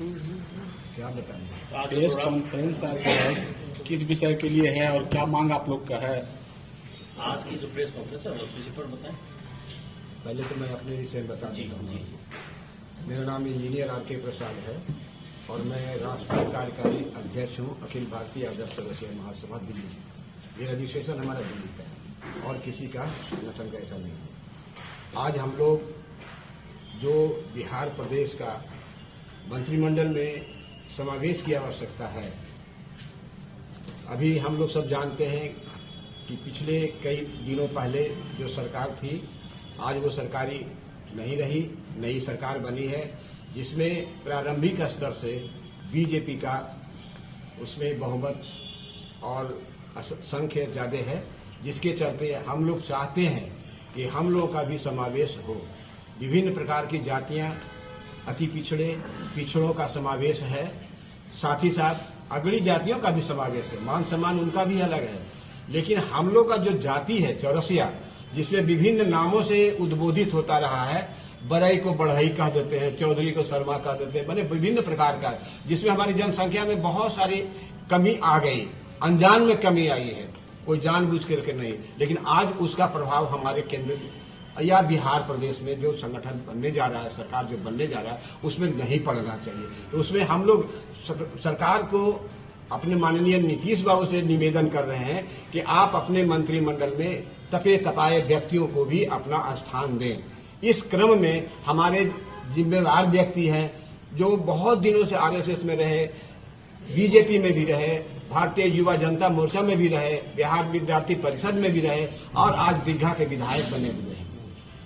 क्या बताएंगे? Press conference आज है, किस विषय के लिए है और क्या मांग आप लोग का है? आज की जो प्रेस कॉन्फ्रेंस है उसी पर बताएं। पहले तो मैं अपने विषय में बता देता हूँ। मेरा नाम इंजीनियर आर.के. प्रसाद है और मैं राष्ट्रीय कार्यकारी अध्यक्ष हूँ अखिल भारतीय आदर्श चौरसिया महासभा दिल्ली। ये रजिस्ट्रेशन हमारा दिल्ली का है और किसी का संगठन का ऐसा नहीं है। आज हम लोग जो बिहार प्रदेश का मंत्रिमंडल में समावेश की आवश्यकता है, अभी हम लोग सब जानते हैं कि पिछले कई दिनों पहले जो सरकार थी, आज वो सरकारी नहीं रही, नई सरकार बनी है जिसमें प्रारंभिक स्तर से बीजेपी का उसमें बहुमत और संख्या ज़्यादा है, जिसके चलते हम लोग चाहते हैं कि हम लोगों का भी समावेश हो। विभिन्न प्रकार की जातियां, अति पिछड़ों का समावेश है, साथ ही साथ अगड़ी जातियों का भी समावेश है। मान सम्मान उनका भी अलग है, लेकिन हम लोग का जो जाति है चौरसिया, जिसमें विभिन्न नामों से उद्बोधित होता रहा है, बड़ई को बढ़ई कह देते हैं, चौधरी को शर्मा कह देते हैं, मैंने विभिन्न प्रकार का, जिसमें हमारी जनसंख्या में बहुत सारी कमी आ गई, अनजान में कमी आई है, कोई जानबूझ करके नहीं। लेकिन आज उसका प्रभाव हमारे केंद्र या बिहार प्रदेश में जो संगठन बनने जा रहा है, सरकार जो बनने जा रहा है, उसमें नहीं पड़ना चाहिए। तो उसमें हम लोग सरकार को अपने माननीय नीतीश बाबू से निवेदन कर रहे हैं कि आप अपने मंत्रिमंडल में तपे तपाए व्यक्तियों को भी अपना स्थान दें। इस क्रम में हमारे जिम्मेदार व्यक्ति हैं जो बहुत दिनों से आरएसएस में रहे, बीजेपी में भी रहे, भारतीय युवा जनता मोर्चा में भी रहे, बिहार विद्यार्थी परिषद में भी रहे और आज दीघा के विधायक बने हुए हैं।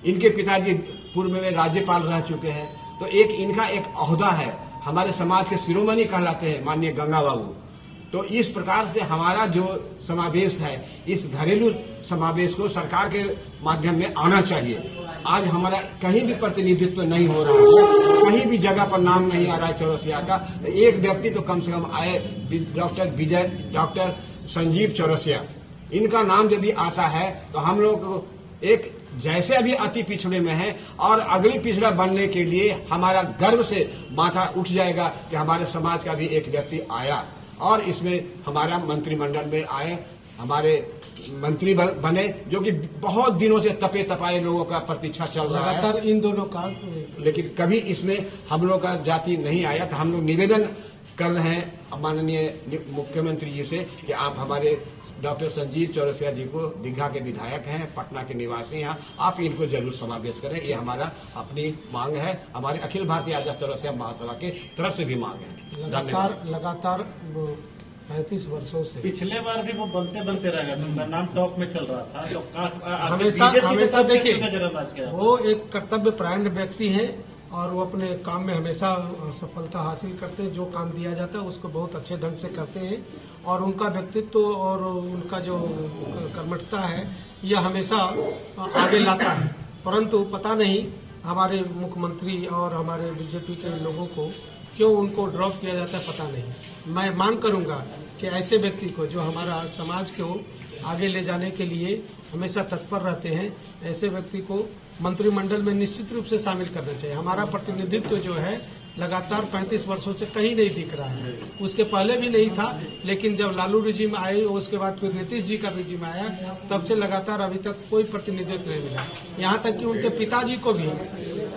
इनके पिताजी पूर्व में राज्यपाल रह चुके हैं, तो इनका एक ओहदा है, हमारे समाज के शिरोमणि कहलाते हैं माननीय गंगा बाबू। तो इस प्रकार से हमारा जो समावेश है, इस घरेलू समावेश को सरकार के माध्यम में आना चाहिए। आज हमारा कहीं भी प्रतिनिधित्व नहीं हो रहा है, कहीं भी जगह पर नाम नहीं आ रहा है चौरसिया का। एक व्यक्ति तो कम से कम आए, डॉक्टर संजीव चौरसिया, इनका नाम यदि आता है तो हम लोग एक जैसे अभी अति पिछड़े में है और अगली पिछड़ा बनने के लिए हमारा गर्व से माथा उठ जाएगा कि हमारे समाज का भी एक व्यक्ति आया और इसमें हमारा मंत्रिमंडल में आए, हमारे मंत्री बने, जो कि बहुत दिनों से तपे तपाए लोगों का प्रतीक्षा चल रहा है इन दोनों का, लेकिन कभी इसमें हम लोग का जाति नहीं आया। तो हम लोग निवेदन कर रहे हैं माननीय मुख्यमंत्री जी से कि आप हमारे डॉक्टर संजीव चौरसिया जी को दीघा के विधायक हैं, पटना के निवासी हैं, आप इनको जरूर समावेश करें। ये हमारा अपनी मांग है, हमारे अखिल भारतीय आदर्श चौरसिया महासभा के तरफ से भी मांग है। लगातार 35 वर्षों से पिछले बार भी वो बनते रह गए, उनका नाम टॉप में चल रहा था। तो हमेशा देखिए, वो एक कर्तव्य परायण व्यक्ति है और वो अपने काम में हमेशा सफलता हासिल करते हैं। जो काम दिया जाता है उसको बहुत अच्छे ढंग से करते हैं और उनका व्यक्तित्व और उनका जो कर्मठता है यह हमेशा आगे लाता है। परंतु पता नहीं हमारे मुख्यमंत्री और हमारे बीजेपी के लोगों को क्यों उनको ड्रॉप किया जाता है, पता नहीं। मैं मांग करूंगा कि ऐसे व्यक्ति को जो हमारा समाज को आगे ले जाने के लिए हमेशा तत्पर रहते हैं, ऐसे व्यक्ति को मंत्रिमंडल में निश्चित रूप से शामिल करना चाहिए। हमारा प्रतिनिधित्व जो है लगातार 35 वर्षों से कहीं नहीं दिख रहा है। उसके पहले भी नहीं था, लेकिन जब लालू रिजीम आए उसके बाद फिर नीतीश जी का रिजीम आया, तब से लगातार अभी तक कोई प्रतिनिधित्व नहीं मिला। यहाँ तक कि उनके पिताजी को भी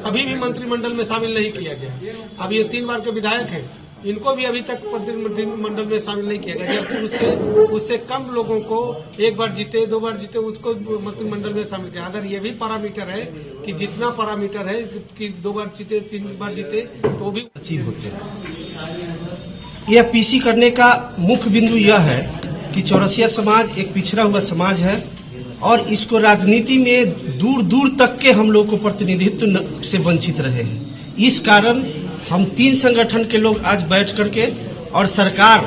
कभी भी मंत्रिमंडल में शामिल नहीं किया गया। अब ये 3 बार के विधायक हैं, इनको भी अभी तक मंत्रिमंडल में शामिल नहीं किया गया। जबकि उससे कम लोगों को 1 बार जीते 2 बार जीते उसको मंत्रिमंडल में शामिल किया। अगर ये भी पैरामीटर है कि जितना पैरामीटर है कि 2 बार जीते 3 बार जीते तो भी अचीव होते हैं। यह पीसी करने का मुख्य बिंदु यह है कि चौरसिया समाज एक पिछड़ा हुआ समाज है और इसको राजनीति में दूर दूर तक के हम लोग को प्रतिनिधित्व से वंचित रहे हैं। इस कारण हम 3 संगठन के लोग आज बैठ करके और सरकार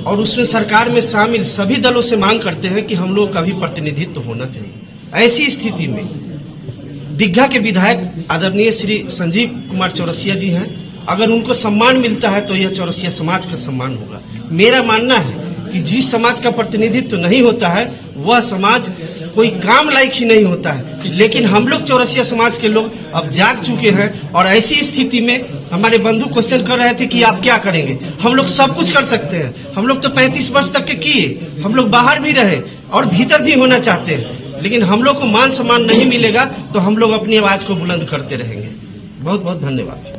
और उसमें सरकार में शामिल सभी दलों से मांग करते हैं कि हम लोग का भी प्रतिनिधित्व होना चाहिए। ऐसी स्थिति में दीघा के विधायक आदरणीय श्री संजीव कुमार चौरसिया जी हैं, अगर उनको सम्मान मिलता है तो यह चौरसिया समाज का सम्मान होगा। मेरा मानना है कि जिस समाज का प्रतिनिधित्व नहीं होता है वह समाज कोई काम लायक ही नहीं होता है। लेकिन हम लोग चौरसिया समाज के लोग अब जाग चुके हैं और ऐसी स्थिति में हमारे बंधु क्वेश्चन कर रहे थे कि आप क्या करेंगे। हम लोग सब कुछ कर सकते हैं। हम लोग तो 35 वर्ष तक के किए, हम लोग बाहर भी रहे और भीतर भी होना चाहते हैं, लेकिन हम लोग को मान सम्मान नहीं मिलेगा तो हम लोग अपनी आवाज को बुलंद करते रहेंगे। बहुत बहुत धन्यवाद।